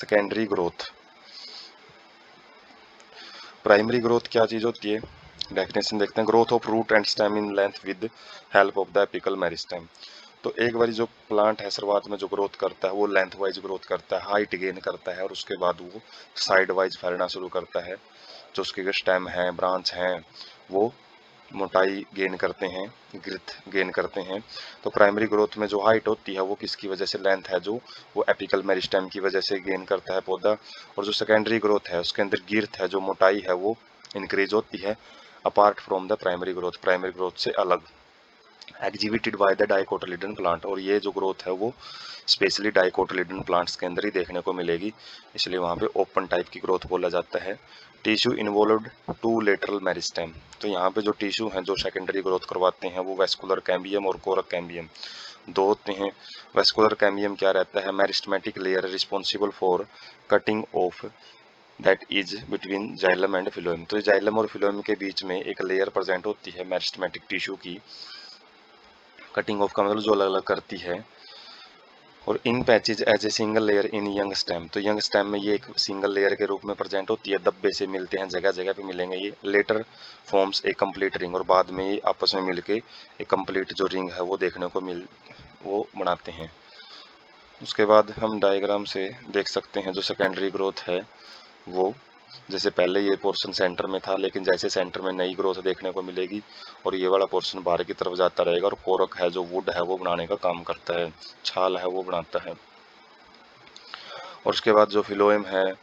Secondary growth. Primary growth क्या चीज होती है, डेफिनेशन देखते हैं। Growth of root and stem in length with help of the apical meristem. तो एक बार जो प्लांट है शुरुआत में जो ग्रोथ करता है वो लेंथ वाइज ग्रोथ करता है, हाइट गेन करता है, और उसके बाद वो साइड वाइज फैलना शुरू करता है। जो उसके स्टेम है, ब्रांच हैं, वो मोटाई गेन करते हैं, ग्रोथ गेन करते हैं। तो प्राइमरी ग्रोथ में जो हाइट होती है वो किसकी वजह से, लेंथ है जो, वो एपिकल मेरिस्टेम की वजह से गेन करता है पौधा। और जो सेकेंडरी ग्रोथ है उसके अंदर गिर्थ है, जो मोटाई है वो इंक्रीज होती है apart from the primary growth, primary growth से अलग, एग्जीबिटेड बाय द डाइकोटिलिडन प्लांट। और ये जो ग्रोथ है वो स्पेशली डाइकोटिलिडन प्लांट्स के अंदर ही देखने को मिलेगी, इसलिए वहाँ पे ओपन टाइप की ग्रोथ बोला जाता है। Tissue involved to lateral meristem. तो यहाँ पे जो टिश्यू हैं जो सेकेंडरी ग्रोथ करवाते हैं वो वेस्कुलर कैम्बियम और कोरक कैम्बियम दो होते हैं। वेस्कुलर कैम्बियम क्या रहता है, meristematic layer responsible for cutting off that is between xylem and phloem. तो जाइलम और फिलोएम के बीच में एक लेयर प्रेजेंट होती है मेरिस्टेमेटिक टिश्यू की, कटिंग ऑफ का मतलब जो अलग अलग करती है। और in patches as a single layer in young stem. तो यंग स्टेम में ये एक सिंगल लेयर के रूप में प्रेजेंट होती है, दब्बे से मिलते हैं, जगह जगह पे मिलेंगे ये। Later forms a complete ring, और बाद में ये आपस में मिलके एक कंप्लीट जो रिंग है वो देखने को वो बनाते हैं। उसके बाद हम डायग्राम से देख सकते हैं जो सेकेंडरी ग्रोथ है वो, जैसे पहले ये पोर्शन सेंटर में था, लेकिन जैसे सेंटर में नई ग्रोथ देखने को मिलेगी और ये वाला पोर्शन बाहर की तरफ जाता रहेगा, और कोरक है जो वुड है वो बनाने का काम करता है, छाल है वो बनाता है। और उसके बाद जो फिलोएम है,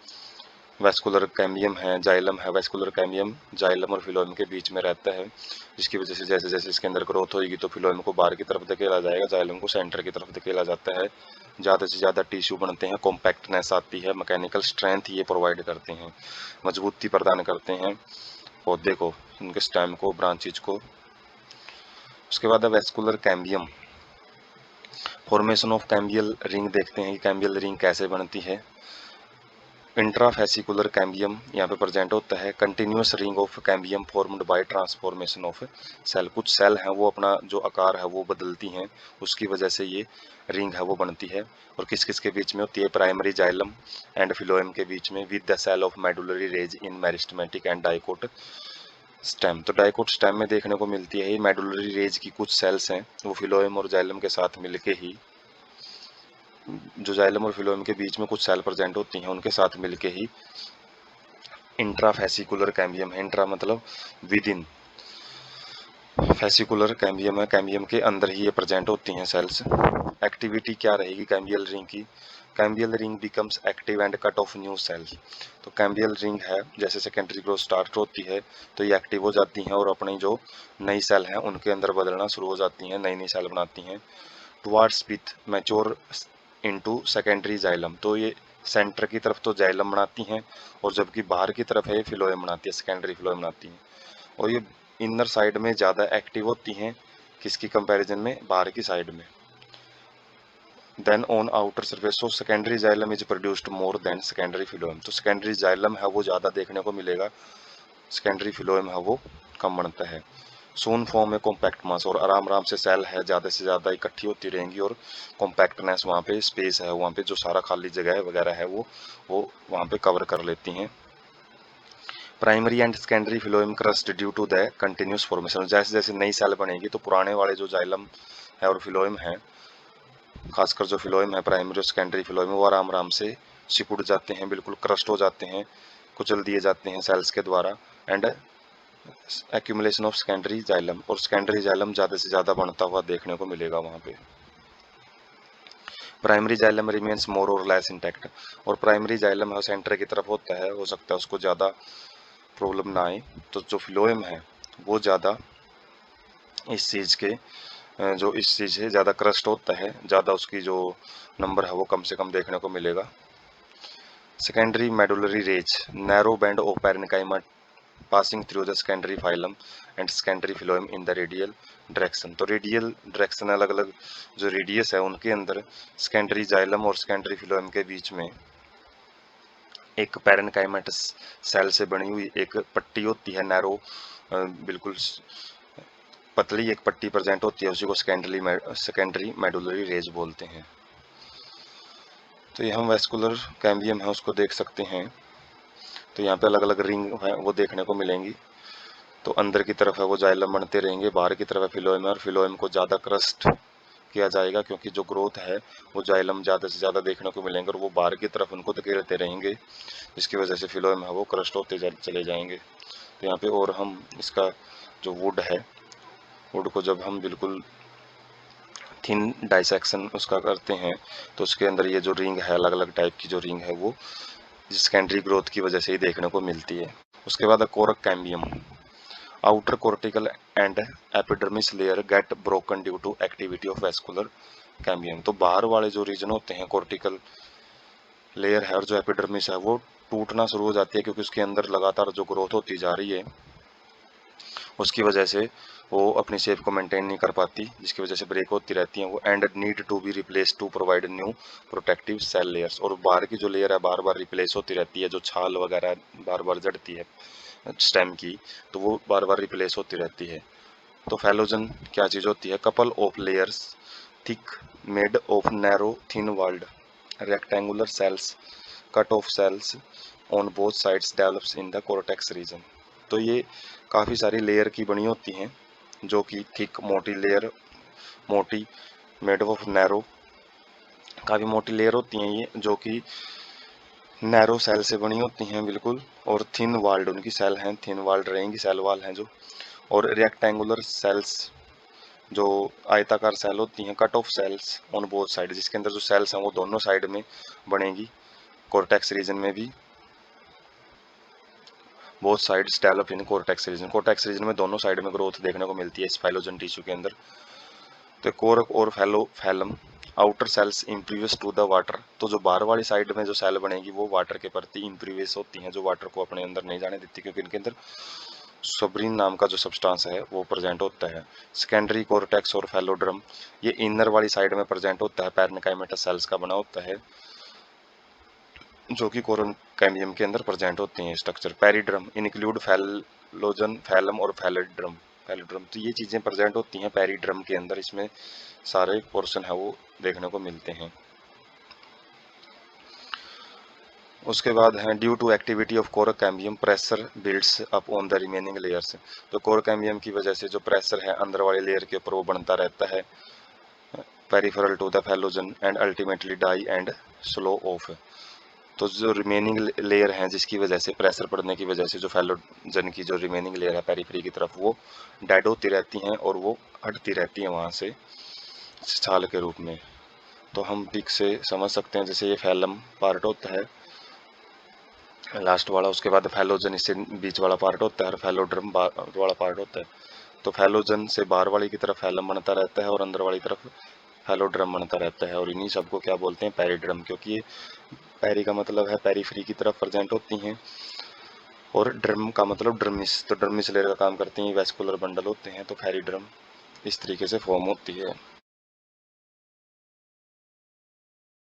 वेस्कुलर कैम्बियम है, जाइलम है, वेस्कुलर कैम्बियम जाइलम और फिलोएम के बीच में रहता है, जिसकी वजह से जैसे जैसे इसके अंदर ग्रोथ होगी तो फिलोएम को बाहर की तरफ धकेला जाएगा, जाइलम को सेंटर की तरफ धकेला जाता है। ज़्यादा से ज़्यादा टिश्यू बनते हैं, कॉम्पैक्टनेस आती है, मैकेनिकल स्ट्रेंथ ये प्रोवाइड करते हैं, मजबूती प्रदान करते हैं पौधे को, उनके स्टेम को, ब्रांचेज को। उसके बाद है vascular cambium. Formation of cambial ring देखते हैं कि कैम्बियल रिंग कैसे बनती है। इंट्राफेसिकुलर कैम्बियम यहाँ पे प्रेजेंट होता है, continuous ring of cambium formed by transformation of cell. कुछ सेल हैं वो अपना जो आकार है वो बदलती हैं, उसकी वजह से ये रिंग है वो बनती है। और किस किस के बीच में होती है, प्राइमरी जाइलम एंड फिलोएम के बीच में, with the cell of medullary rays in meristematic and dicot stem. तो डाइकोट स्टेम में देखने को मिलती है, ये मेडुलरी रेज की कुछ सेल्स हैं वो फिलोएम और जाइलम के साथ मिलके ही, जो जाइलम और फिलोएम के बीच में कुछ सेल प्रेजेंट होती हैं उनके साथ मिलके ही इंट्राफेसिकुलर कैम्बियम है। इंट्रा मतलब विद इन, फेसिकुलर कैम्बियम है, कैम्बियम के अंदर ही ये प्रेजेंट होती हैं सेल्स। एक्टिविटी क्या रहेगी कैम्बियल रिंग की, cambial ring becomes active and cut off new sales. तो कैम्बियल रिंग है जैसे सेकेंडरी ग्रोथ स्टार्ट होती है तो ये एक्टिव हो जाती हैं और अपनी जो नई सेल हैं उनके अंदर बदलना शुरू हो जाती हैं, नई नई सेल बनाती हैं। Towards with mature into secondary xylem. तो ये सेंटर की तरफ तो जाइलम बनाती हैं और जबकि बाहर की तरफ है ये फिलोएम बनाती है, सेकेंडरी फिलोएम बनाती हैं। और ये इनर साइड में ज़्यादा एक्टिव होती हैं, किसकी कंपैरिजन में, बाहर की साइड में। देन ऑन आउटर सरफेस, तो secondary xylem is produced more than secondary phloem. तो सेकेंडरी जाइलम है वो ज़्यादा देखने को मिलेगा, सेकेंडरी फिलोएम है वो कम बनता है। सोन फॉर्म में कॉम्पैक्ट मास, और आराम आराम से सेल है ज़्यादा से ज़्यादा इकट्ठी होती रहेंगी, और कॉम्पैक्टनेस वहाँ पे स्पेस है, वहाँ पे जो सारा खाली जगह है वगैरह है वो वहाँ पे कवर कर लेती हैं। Primary and secondary phloem crust due to the continuous formation. जैसे जैसे नई सेल बनेगी तो पुराने वाले जो जाइलम है और फिलोएम है, खासकर जो फिलोएम है प्राइमरी और सेकेंडरी फिलोएम, वो आराम आराम से सिकुड़ जाते हैं, बिल्कुल क्रस्ट हो जाते हैं, कुचल दिए जाते हैं सेल्स के द्वारा। And accumulation of secondary xylem, और सेकेंडरी जाइलम ज़्यादा से ज़्यादा बढ़ता हुआ देखने को मिलेगा वहाँ पे। प्राइमरी जाइलम रिमेन्स मोर और लेस इंटैक्ट। और प्राइमरी जाइलम है सेंटर की तरफ होता है, हो सकता है उसको ज़्यादा प्रॉब्लम ना आए। तो जो फिलोएम है वो ज़्यादा इस चीज़ के जो इस चीज़ से ज़्यादा क्रस्ट होता है, ज़्यादा उसकी जो नंबर है वो कम से कम देखने को मिलेगा। Secondary medullary rays, narrow band of parenchyma passing through the secondary phylum and secondary phloem in the radial direction. तो रेडियल डायरेक्शन अलग अलग जो रेडियस है उनके अंदर सेकेंडरी जाइलम और सेकेंडरी फिलोएम के बीच में एक पैरेन्काइमेटस सेल से बनी हुई एक पट्टी होती है, नैरो बिल्कुल पतली एक पट्टी प्रेजेंट होती है, उसी को सेकेंडरी मेडुलरी रेज बोलते हैं। तो ये हम वेस्कुलर कैम्बियम है उसको देख सकते हैं। तो यहाँ पे अलग अलग रिंग है वो देखने को मिलेंगी। तो अंदर की तरफ है वो जाइलम बनते रहेंगे, बाहर की तरफ है फिलोएम, और फिलोएम को ज़्यादा क्रस्ट किया जाएगा क्योंकि जो ग्रोथ है वो जाइलम ज़्यादा से ज़्यादा देखने को मिलेंगे और वो बाहर की तरफ उनको धकेलते रहेंगे, जिसकी वजह से फिलोएम है वो क्रस्ट होते चले जाएंगे। तो यहाँ पे और हम इसका जो वुड है, वुड को जब हम बिल्कुल थिन डाइसेक्शन उसका करते हैं तो उसके अंदर ये जो रिंग है, अलग अलग टाइप की जो रिंग है वो सेकेंडरी ग्रोथ की वजह से ही देखने को मिलती है। उसके बाद cork cambium, outer cortical and epidermis layer get broken due to activity of vascular cambium. तो बाहर वाले जो रीजन होते हैं कोर्टिकल लेयर है और जो एपिडर्मिस है वो टूटना शुरू हो जाती है क्योंकि उसके अंदर लगातार जो ग्रोथ होती जा रही है उसकी वजह से वो अपनी शेप को मेंटेन नहीं कर पाती, जिसकी वजह से ब्रेक होती रहती हैं वो, and need to be replace to provide new protective cell layers. और बाहर की जो लेयर है बार बार रिप्लेस होती रहती है, जो छाल वगैरह बार बार जड़ती है स्टेम की, तो वो बार बार रिप्लेस होती रहती है। तो फैलोजन क्या चीज़ होती है? Couple of layers thick made of narrow thin walled rectangular cells cut off cells on both sides develops in the cortex region. तो ये काफ़ी सारी लेयर की बनी होती हैं जो कि थिक मोटी लेयर, मोटी मेड ऑफ नैरो, काफ़ी मोटी लेयर होती हैं ये जो कि नैरो सेल से बनी होती हैं बिल्कुल, और थिन वाल्ड उनकी सेल हैं, थिन वाल्ड रहेंगी, सेल वाल हैं जो, और रेक्टेंगुलर सेल्स जो आयताकार सेल होती हैं, cut off cells on both side, जिसके अंदर जो सेल्स हैं वो दोनों साइड में बनेगी कोर्टेक्स रीजन में भी, both sides develop in cortex region. Cortex region में दोनों साइड में ग्रोथ देखने को मिलती है इस फाइलोजन टिश्यू के अंदर। तो कोरक और phellem outer cells impervious to the water. तो जो बाहर वाली साइड में जो सेल बनेगी वो वाटर के प्रति इम्प्रीवियस होती हैं, जो वाटर को अपने अंदर नहीं जाने देती क्योंकि इनके अंदर सोब्रिन नाम का जो सब्सटेंस है वो प्रेजेंट होता है। सेकेंडरी कोर्टेक्स और फैलोड्रम ये इनर वाली साइड में प्रेजेंट होता है, पैरेन्काइमेटस सेल्स का बना होता है जो कि कोरन कैम्बियम के अंदर प्रेजेंट होते हैं स्ट्रक्चर। पेरिड्रम इंक्लूड फैलोजन फैलम और फैलोड्रम, फैलोड्रम तो ये चीज़ें प्रेजेंट होती हैं पेरिड्रम के अंदर, इसमें सारे पोर्शन है वो देखने को मिलते हैं। उसके बाद है due to activity of cork cambium pressure builds up on the remaining layers. तो कोरक कैम्बियम की वजह से जो प्रेशर है अंदर वाले लेयर के ऊपर वो बनता रहता है, peripheral to the phellogen and ultimately die and slow off. तो जो रिमेनिंग लेयर हैं जिसकी वजह से प्रेशर पड़ने की वजह से जो फैलोजन की जो रिमेनिंग लेयर है पेरिफेरी की तरफ वो डेड होती रहती हैं और वो हटती रहती हैं वहाँ से छाल के रूप में। तो हम पिक से समझ सकते हैं जैसे ये फैलम पार्ट होता है लास्ट वाला, उसके बाद फैलोजन इससे बीच वाला पार्ट होता है और फैलोड्रम वाला पार्ट होता है। तो फैलोजन से बाहर वाली की तरफ फैलम बनता रहता है और अंदर वाली तरफ फैलोड्रम बनता रहता है, और इन्हीं सबको क्या बोलते हैं? पेरिड्रम, क्योंकि ये पेरी का मतलब है पेरीफ्री की तरफ प्रेजेंट होती हैं और ड्रम का मतलब ड्रमिस, तो ड्रमिस लेयर का काम करती हैं, वेस्कुलर बंडल होते हैं, तो पेरिड्रम इस तरीके से फॉर्म होती है।